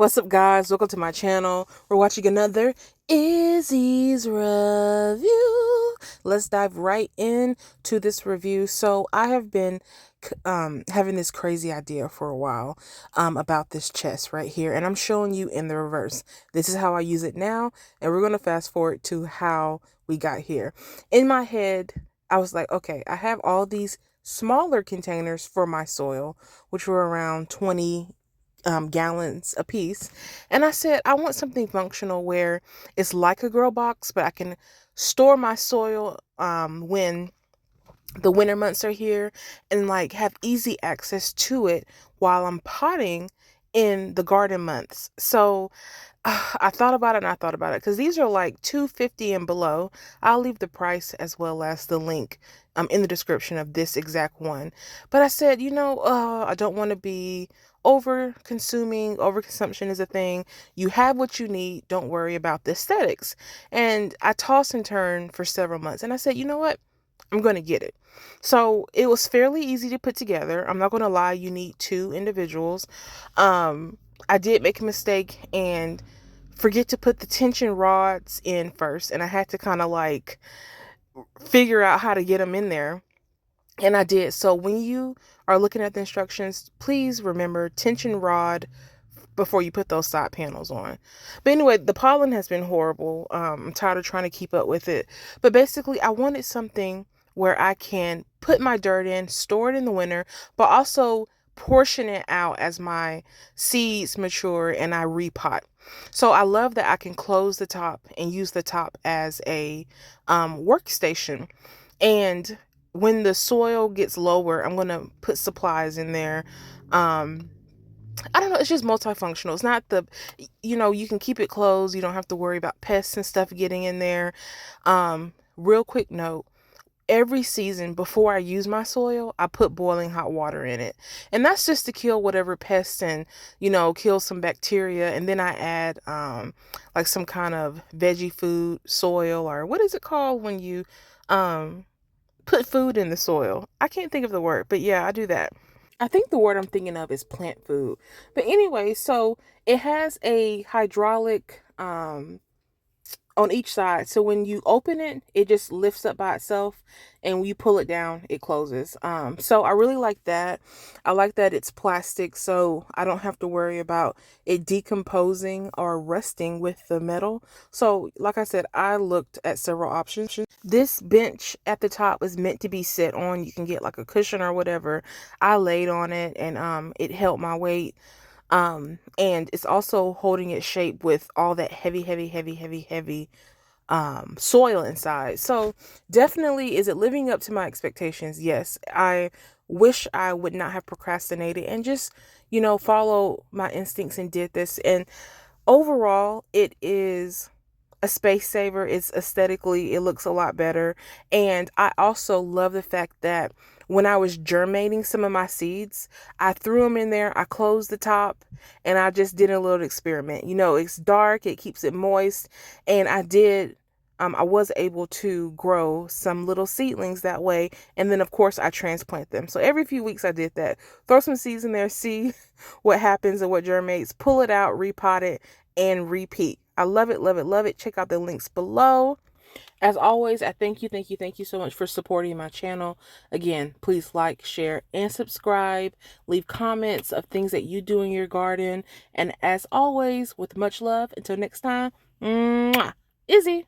What's up, guys? Welcome to my channel. We're watching another Izzy's review. Let's dive right into this review. So I have been having this crazy idea for a while about this chest right here, and I'm showing you in the reverse. This is how I use it now, and we're going to fast forward to how we got here. In my head, I was like, okay, I have all these smaller containers for my soil, which were around 20 gallons a piece. And I said, I want something functional where it's like a grow box, but I can store my soil when the winter months are here and like have easy access to it while I'm potting in the garden months. So I thought about it and I thought about it because these are like $2.50 and below. I'll leave the price as well as the link in the description of this exact one. But I said, I don't want to be over consuming. Overconsumption is a thing. You have what you need. Don't worry about the aesthetics. And I tossed and turned for several months. And I said, you know what? I'm going to get it. So it was fairly easy to put together. I'm not going to lie. You need two individuals. I did make a mistake and forget to put the tension rods in first. And I had to kind of like figure out how to get them in there. And I did. So when you are looking at the instructions, please remember tension rod before you put those side panels on. But anyway, the pollen has been horrible. I'm tired of trying to keep up with it. But basically, I wanted something where I can put my dirt in, store it in the winter, but also portion it out as my seeds mature and I repot. So I love that I can close the top and use the top as a workstation. And when the soil gets lower, I'm going to put supplies in there. I don't know. It's just multifunctional. It's not you can keep it closed. You don't have to worry about pests and stuff getting in there. Real quick note. Every season before I use my soil, I put boiling hot water in it. And that's just to kill whatever pests and, kill some bacteria. And then I add like some kind of veggie food soil, or what is it called when you put food in the soil? I can't think of the word, but yeah, I do that. I think the word I'm thinking of is plant food. But anyway, so it has a hydraulic on each side. So when you open it, it just lifts up by itself, and when you pull it down, it closes. So I really like that. I like that it's plastic, so I don't have to worry about it decomposing or rusting with the metal. So like I said, I looked at several options. This bench at the top is meant to be sit on. You can get like a cushion or whatever. I laid on it, and it held my weight. And it's also holding its shape with all that heavy soil inside. So definitely, is it living up to my expectations? Yes. I wish I would not have procrastinated and just, follow my instincts and did this. And overall, it is a space saver. It's aesthetically, it looks a lot better. And I also love the fact that when I was germinating some of my seeds, I threw them in there, I closed the top, and I just did a little experiment. It's dark, it keeps it moist, and I was able to grow some little seedlings that way. And then, of course, I transplant them. So every few weeks I did that. Throw some seeds in there, see what happens and what germinates, pull it out, repot it, and repeat. I love it, love it, love it. Check out the links below. As always, I thank you so much for supporting my channel. Again, please like, share, and subscribe. Leave comments of things that you do in your garden. And as always, with much love, until next time, mwah, Izzy.